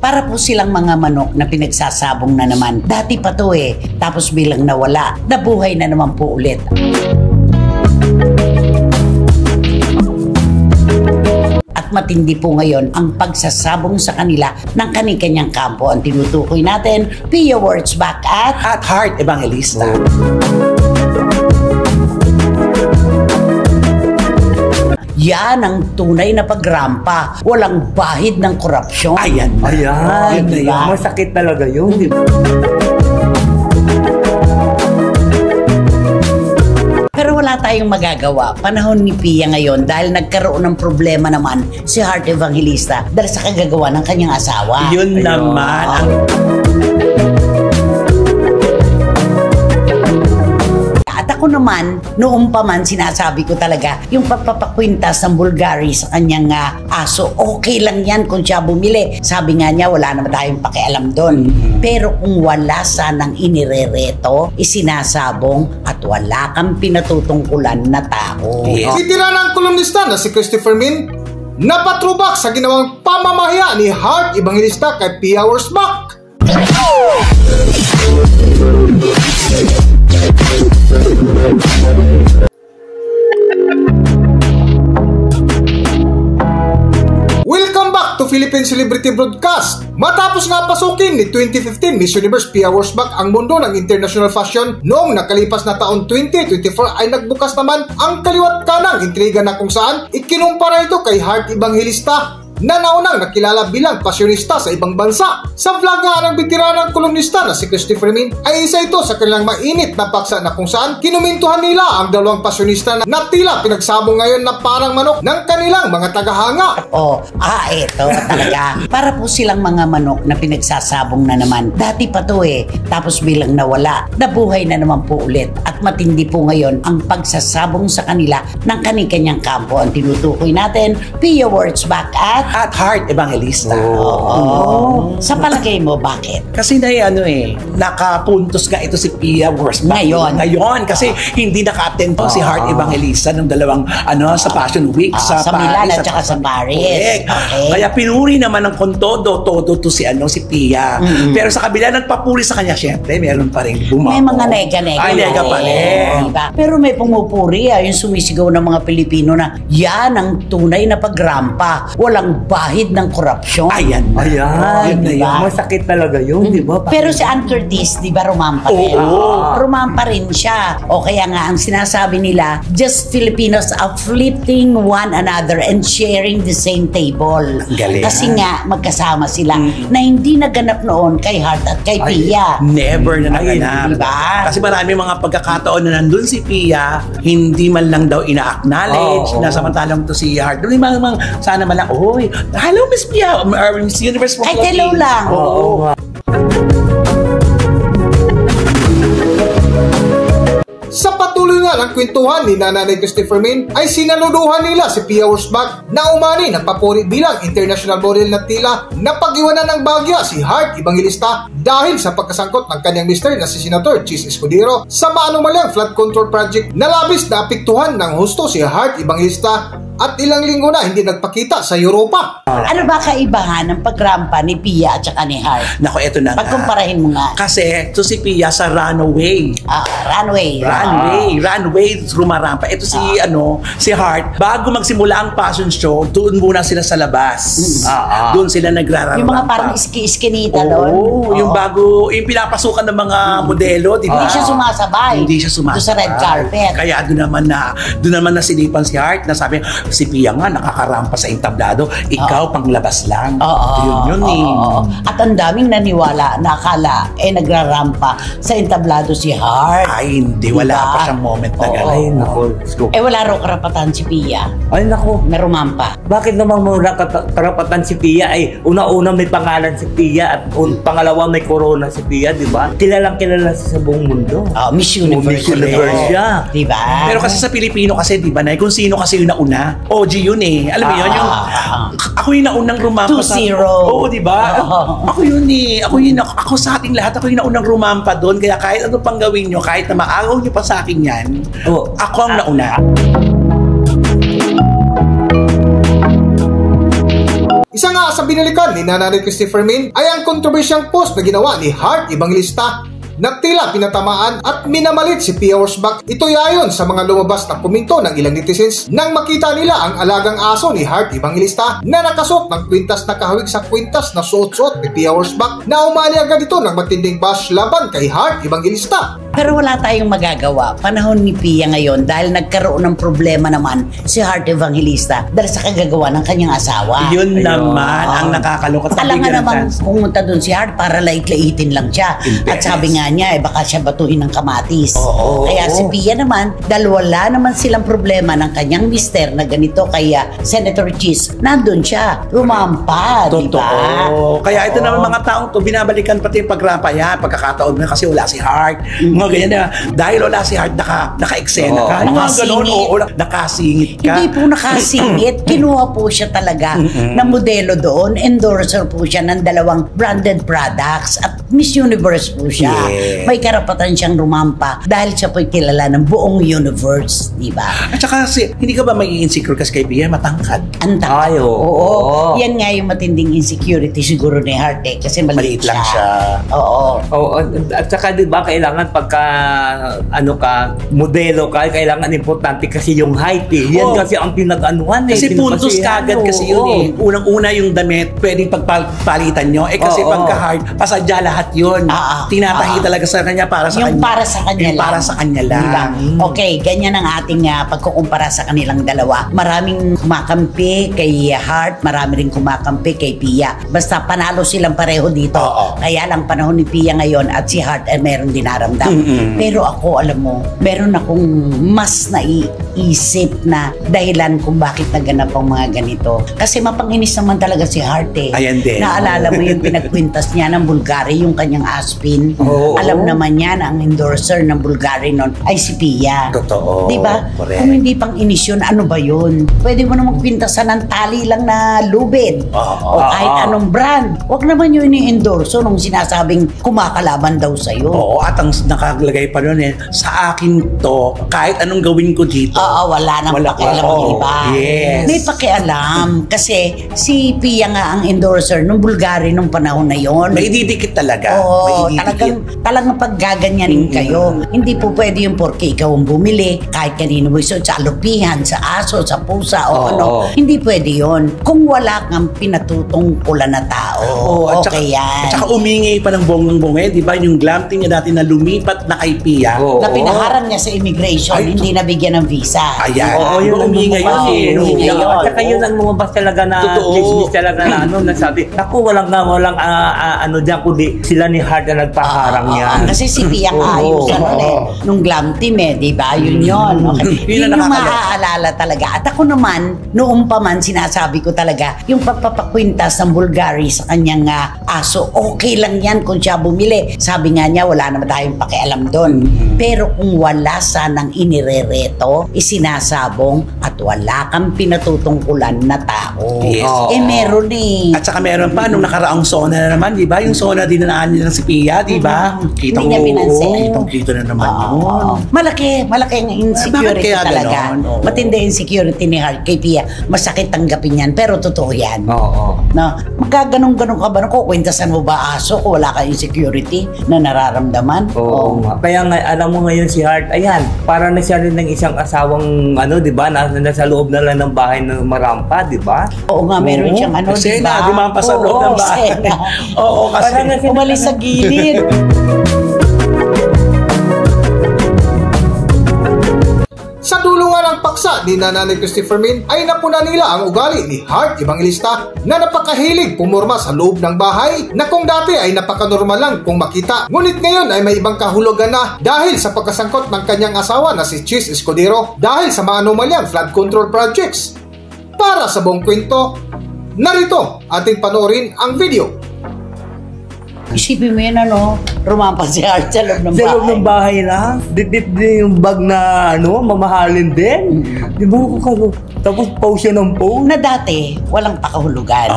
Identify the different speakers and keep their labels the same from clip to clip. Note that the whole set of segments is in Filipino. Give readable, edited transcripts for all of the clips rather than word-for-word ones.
Speaker 1: Para po silang mga manok na pinagsasabong na naman. Dati pa to tapos bilang nawala, nabuhay na naman po ulit. At matindi po ngayon ang pagsasabong sa kanila ng kani-kanyang kampo. Ang tinutukoy natin, Pia Words back at
Speaker 2: Heart Evangelista.
Speaker 1: Yan ang tunay na pagrampa. Walang bahid ng korupsyon.
Speaker 2: Ayan.
Speaker 3: Ayan.
Speaker 1: Diba?
Speaker 3: Masakit talaga yun.
Speaker 1: Pero wala tayong magagawa. Panahon ni Pia ngayon dahil nagkaroon ng problema naman si Heart Evangelista dahil sa kagagawa ng kanyang asawa.
Speaker 2: Yun naman.
Speaker 1: Ako naman, noong pa man sinasabi ko talaga, yung pagpapakwintas ng Bulgari sa kanyang aso, okay lang yan kung siya bumili. Sabi nga niya, wala naman tayong pakialam doon. Pero kung wala sanang inirereto, isinasabong at wala kang pinatutungkulan na tao.
Speaker 4: Yes. Titira ng kolumnista na si Christopher Min, napatrubak sa ginawang pamamahiya ni Heart Evangelista kay Pia Wurzbach. Welcome back to Philippine Celebrity Broadcast. Matapos nga pasukin ni 2015 Miss Universe Pia Wurzbach ang mundo ng international fashion, noong nakalipas na taon 2024 ay nagbukas naman ang kaliwat kanang intriga na kung saan ikinumpara ito kay Heart Evangelista na naunang nakilala bilang pasyonista sa ibang bansa. Sa vlog nga ng bitiranang kolumnista na si Christopher Min ay isa ito sa kanilang mainit na paksa na kung saan kinumintuhan nila ang dalawang pasyonista na tila pinagsabong ngayon na parang manok ng kanilang mga tagahanga.
Speaker 1: Ito talaga. Para po silang mga manok na pinagsasabong na naman. Dati pa to tapos bilang nawala, nabuhay na naman po ulit. At matindi po ngayon ang pagsasabong sa kanila ng kani-kanyang kampo. Ang tinutukoy natin, Pia Wurzbach at
Speaker 2: Heart Evangelista.
Speaker 1: Sa palagay mo, bakit?
Speaker 2: Kasi nakapuntos nga ito si Pia Wurzbach. Ngayon, kasi hindi naka-attend po si Heart Evangelista ng dalawang sa Fashion Week sa
Speaker 1: Milan
Speaker 2: Paris
Speaker 1: at saka sa Paris.
Speaker 2: Okay. Kaya pinuri naman ng todo to si Pia. Pero sa kabila nagpapuri sa kanya, syempre meron pa rin bumako.
Speaker 1: May mga nega-nega.
Speaker 2: Ay, nega pa rin.
Speaker 1: Diba? Pero may pumupuri yung sumisigaw ng mga Pilipino na yan ang tunay na pagrampa. Walang bahid ng korupsyon.
Speaker 2: Ayan.
Speaker 1: Diba?
Speaker 3: Masakit talaga yun, di ba?
Speaker 1: Pero si Ann Curtis, di ba rumampa rin? Rumampa rin siya. O kaya nga, ang sinasabi nila, just Filipinos uplifting one another and sharing the same table.
Speaker 2: Galing.
Speaker 1: Kasi nga, magkasama sila na hindi naganap noon kay Heart at kay Pia.
Speaker 2: Never na naganap.
Speaker 1: Diba?
Speaker 2: Kasi marami mga pagkakataon na nandun si Pia, hindi man lang daw ina-acknowledge na samantalang to si Heart. Doon yung sana man lang, hello Miss Pia, Miss Universe.
Speaker 1: Ay, hello lang.
Speaker 4: Sa patuloy nga ng kwentuhan ni Nanay Christopher Min ay sinaluduhan nila si Pia Wurzbach na umani ng papuri bilang international model na tila napag-iwanan ng bagya si Heart Evangelista dahil sa pagkasangkot ng kanyang mister na si Senator Chis Escudero sa maanumalyang flood control project na labis na apektuhan ng husto si Heart Evangelista at ilang linggo na hindi nagpakita sa Europa.
Speaker 1: Ano ba kaibahan ng pagrampa ni Pia at saka ni Heart?
Speaker 2: Naku, eto na nga.
Speaker 1: Pagkumparahin mo nga.
Speaker 2: Kasi ito si Pia sa runway. Runway, rumarampa. Ito si Heart, bago magsimula ang fashion show, doon muna sila sa labas. Doon sila nagrarampa.
Speaker 1: Yung mga parang iskinita doon.
Speaker 2: Yung bago, yung pinapasukan ng mga modelo, di ba?
Speaker 1: Hindi siya sumasabay.
Speaker 2: Hindi siya sumasabay.
Speaker 1: Doon sa red carpet.
Speaker 2: Kaya doon naman nasilipan si Heart na sabi, si Pia nga nakakarampa sa entablado, ikaw panglabas lang. Yun.
Speaker 1: At ang daming naniwala na akala nagrarampa sa entablado si Heart.
Speaker 2: Ay, hindi. Wala pa siyang moment na gano'n.
Speaker 1: Wala raw karapatan si Pia.
Speaker 3: Ay, naku.
Speaker 1: Na rumampa.
Speaker 3: Bakit naman muna karapatan si Pia ay una-una may pangalan si Pia at pangalawa may corona si Pia, di ba? Kilalang kilala siya sa buong mundo.
Speaker 1: Miss Universe.
Speaker 3: Miss Universe siya.
Speaker 1: Di ba?
Speaker 2: Pero kasi sa Pilipino kasi, di ba, kung sino kasi yung nauna, OG yun alam mo yun, ako yung naunang rumampa
Speaker 1: 2-0.
Speaker 2: Oo, di ba? Ako yun ako sa ating lahat, ako yung naunang rumampa doon, kaya kahit ano pang gawin nyo, kahit na maagaw nyo pa sa akin yan, ako ang nauna.
Speaker 4: Isa nga sa binalikan ni Nanay Christopher Min ay ang kontrobersyang post na ginawa ni Heart Evangelista na tila pinatamaan at minamalit si Pia Wurzbach. Ito'y ayon sa mga lumabas na komento ng ilang netizens nang makita nila ang alagang aso ni Heart Evangelista na nakasuot ng kwintas na kahawig sa kwintas na suot-suot ni Pia Wurzbach na umali agad ito ng matinding bash laban kay Heart Evangelista.
Speaker 1: Pero wala tayong magagawa. Panahon ni Pia ngayon dahil nagkaroon ng problema naman si Heart Evangelista dahil sa kagagawa ng kanyang asawa.
Speaker 2: Yun naman ang nakakalungkot.
Speaker 1: Alam nga naman pumunta doon si Heart para lait-laitin lang siya. At sabi nga niya, baka siya batuhin ng kamatis. Kaya si Pia naman, dahil wala naman silang problema ng kanyang mister na ganito kaya Senator Cheese, nandun siya. Rumampa, di ba?
Speaker 2: Kaya ito naman mga taong to, binabalikan pati yung pagrapa yan, pagkakataon na kasi wala si Heart. Mga ganyan na, dahil wala si Heart, naka-eksena ka. Nakasingit ka.
Speaker 1: Hindi po nakasingit. Kinuha po siya talaga na modelo doon. Endorser po siya ng 2 branded products at Miss Universe po siya. May karapatan siyang rumampa dahil siya po'y kilala ng buong universe, di ba?
Speaker 2: At saka hindi ka ba may insecure kasi kay Pia? Matangkad.
Speaker 1: Antangkad. Oo. Yan nga yung matinding insecurity siguro ni Heart kasi maliit
Speaker 2: lang siya.
Speaker 1: Oo.
Speaker 3: At saka di ba kailangan pagka modelo ka, kailangan importante kasi yung height eh. Yan kasi ang pinag-anuhan eh.
Speaker 2: Kasi puntos kagad kasi yun eh. Unang-una yung damit, pwedeng pagpalitan nyo. Kasi pagka-Heart, pasadya lahat yun. Tinatahi talaga sa kanya para sa
Speaker 1: yung
Speaker 2: kanya.
Speaker 1: Para sa kanya lang.
Speaker 2: Para sa kanya lang.
Speaker 1: Diba? Okay, ganyan ang ating pagkukumpara sa kanilang dalawa. Maraming kumakampi kay Heart, marami rin kumakampi kay Pia. Basta panalo silang pareho dito. Kaya lang panahon ni Pia ngayon at si Heart ay meron dinaramdam. Pero ako, alam mo, meron akong mas naiisip na dahilan kung bakit naganap ang mga ganito. Kasi mapanginis naman talaga si Heart eh.
Speaker 2: Ayan din.
Speaker 1: Naalala mo yung pinagkwintas niya ng Bulgari, yung kanyang Aspin. Alam naman niya na ang endorser ng Bulgari noon ay si Pia.
Speaker 2: Totoo.
Speaker 1: Diba?
Speaker 2: Correct.
Speaker 1: Kung hindi pang inis yun, ano ba yun? Pwede mo namang kwintasan ng tali lang na lubid. O kahit anong brand. Huwag naman yun i-endorso nung sinasabing kumakalaban daw sa'yo.
Speaker 2: Oo, at ang nakalagay pa nun sa akin to, kahit anong gawin ko dito.
Speaker 1: Wala nang pakialam ng iba.
Speaker 2: Yes.
Speaker 1: May pakialam. Kasi si Pia nga ang endorser nung Bulgari nung panahon na yon.
Speaker 2: May didikit talaga.
Speaker 1: Oo, talagang paggaganyanin kayo. Hindi po pwede yung porke ikaw ang bumili, kahit kanino mo isuot, sa alupihan, sa aso, sa pusa, o ano. Hindi pwede yon kung wala kang pinatutungkulan na tao. Okay yan.
Speaker 2: At saka umingi pa ng bonggang-bongge, di ba? Yung glam team niya dati na lumipat na kay Pia.
Speaker 1: Na pinaharang niya sa immigration, hindi nabigyan ng visa.
Speaker 2: Ayan.
Speaker 3: Yun ang
Speaker 2: umingi yun.
Speaker 3: At saka yun ang lumabas talaga na chismis talaga na nasabi, naku, walang dyan, kundi sila ni Heart na nagpaharang niya.
Speaker 1: Kasi si Pia ayos nung glam team di ba? Yun yun. Okay. Yun yung maaalala talaga. At ako naman, noong pa man, sinasabi ko talaga, yung pagpapakwintas ng Bulgari sa kanyang aso, okay lang yan kung siya bumili. Sabi nga niya, wala naman tayong pakialam doon. Pero kung wala sanang inirereto, isinasabong at wala kang pinatutungkulan na tao.
Speaker 2: Yes.
Speaker 1: Meron eh.
Speaker 2: At saka meron pa, nung nakaraang SONA na naman, di ba? Yung SONA dinanaan nila si Pia, di ba? Kita
Speaker 1: Hindi niya pinansin.
Speaker 2: Kitang-kita na naman yun.
Speaker 1: Malaki ang insecurity
Speaker 2: kaya
Speaker 1: talaga.
Speaker 2: ganon?
Speaker 1: Matindi insecurity ni Heart kay Pia. Masakit tanggapin yan, pero totoo yan. No? Magkaganong-ganong ka ba? Kukwentasan mo ba aso kung wala ka insecurity na nararamdaman?
Speaker 3: Oo nga. Kaya nga, alam mo ngayon si Heart, ayan, para na siya rin ng isang asawang, di ba, nasa loob na lang ng bahay ng marampa, di ba?
Speaker 1: Oo nga, meron siyang di ba?
Speaker 2: Dumampa sa loob ng bahay. Oo, kasi
Speaker 1: umalis sa gilid.
Speaker 4: Sa dulo nga ng paksa ni Nanay Christopher Min ay napuna nila ang ugali ni Heart Evangelista na napakahilig pumurma sa loob ng bahay na kung dati ay napakanormal lang kung makita. Ngunit ngayon ay may ibang kahulugan na dahil sa pagkasangkot ng kanyang asawa na si Cheese Escudero dahil sa mga anomalyang flood control projects. Para sa buong kwento, narito ating panoorin ang video.
Speaker 1: Isipin mo yun, rumampa si Art sa loob ng
Speaker 3: Sa
Speaker 1: bahay.
Speaker 3: loob ng bahay lang. Dip din yung bag na mamahalin din. Di ba ako tapos pause siya ng pause.
Speaker 1: Na dati, walang pakahulugan.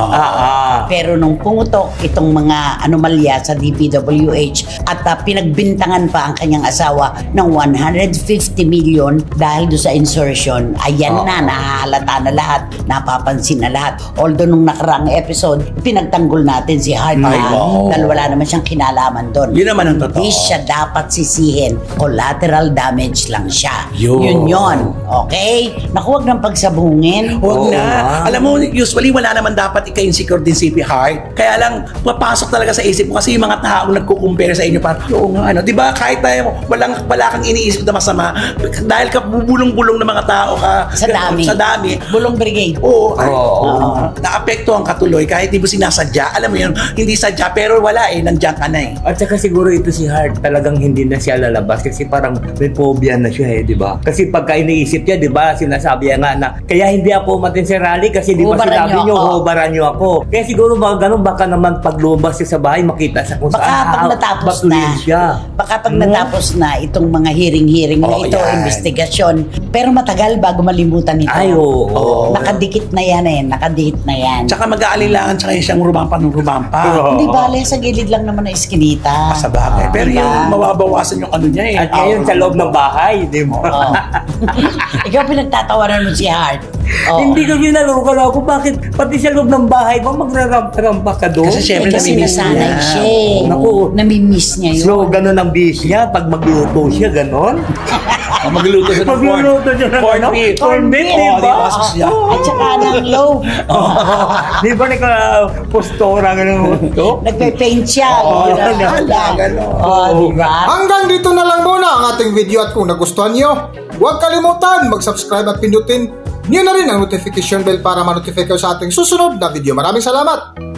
Speaker 3: Pero
Speaker 1: Pero nung pumutok itong mga anomalya sa DPWH at pinagbintangan pa ang kanyang asawa ng 150 million dahil do sa insertion, ayan na, nahahalata na lahat, napapansin na lahat. Although nung nakaraang episode, pinagtanggol natin si Hart dahil wala naman siyang kinalaman doon.
Speaker 2: Yun naman ang totoo.
Speaker 1: Hindi siya dapat sisihin. Collateral damage lang siya.
Speaker 2: Yun.
Speaker 1: Yun. Okay? Naku, wag ng pagsabungin.
Speaker 2: Huwag na. Alam mo, usually wala naman dapat ika-insecure din si Hart. Kaya lang, papasok talaga sa isip ko kasi yung mga taong nagkukumpare sa inyo parang, oo nga, di ba kahit tayo wala kang iniisip na masama, dahil ka bubulong-bulong ng mga tao ka
Speaker 1: Sa dami. Bulong Brigade.
Speaker 2: Oo. Naapektuhan ka tuloy kahit di mo sinasadya. Alam mo yun, hindi sadya pero wala nandiyan ka na
Speaker 3: At saka siguro ito si Hart talagang hindi na siya lalabas kasi parang may phobia na siya di ba? Kasi pagka iniisip niya, di ba, sinasabi niya nga na kaya hindi ako umatin sa rally kasi di ba
Speaker 1: Hubaran
Speaker 3: sinabi
Speaker 1: niyo
Speaker 3: niyo,
Speaker 1: ako.
Speaker 3: hubaran niyo ako. Kaya siguro mga ganun, baka naman pag lumabas siya sa bahay, makita sa kung
Speaker 1: Baka
Speaker 3: saan
Speaker 1: pag natapos
Speaker 3: batuhin
Speaker 1: na.
Speaker 3: siya.
Speaker 1: Baka pag natapos na itong mga hearing na ito,
Speaker 2: yan.
Speaker 1: investigasyon. Pero matagal bago malimutan ito.
Speaker 3: Ay, oo.
Speaker 1: Nakadikit na yan nakadikit na yan.
Speaker 2: Tsaka mag-aalilangan tsaka yung siyang rumampa.
Speaker 1: Hindi bale, sa gilid lang naman na iskinita.
Speaker 2: Sa bagay. Pero
Speaker 1: Diba?
Speaker 2: yung mababawasan yung ano niya
Speaker 3: At ngayon sa loob ng bahay, di ba?
Speaker 1: Oo. Ikaw pinagtatawanan mo si Hart. Oo.
Speaker 3: Hindi ko ginaloko na ako. Bakit pati sa loob ng bahay ba magrarampa ka doon?
Speaker 2: Kasi syempre
Speaker 1: Kasi
Speaker 2: namimiss
Speaker 1: nasanay
Speaker 2: niya.
Speaker 1: siya eh.
Speaker 3: Naku.
Speaker 1: Namimiss niya yun.
Speaker 3: So, ganun ang bis niya. Pag magluto siya, ganun.
Speaker 2: Magluluto siya ng
Speaker 3: Magluluto siya ng
Speaker 2: corn beef.
Speaker 3: Corn beef, di
Speaker 2: Oo,
Speaker 3: ba?
Speaker 2: di ba? Siya.
Speaker 1: At saka ng loaf.
Speaker 3: Di ba naka-postora ganun ito?
Speaker 1: Nagpe-paint siya.
Speaker 2: Oo,
Speaker 1: Ganun.
Speaker 2: ganun.
Speaker 1: Oo, diba?
Speaker 4: Hanggang dito na lang muna ang ating video at kung nagustuhan nyo, huwag kalimutan mag-subscribe at pindutin nyo na rin ang notification bell para ma-notify kayo sa ating susunod na video. Maraming salamat!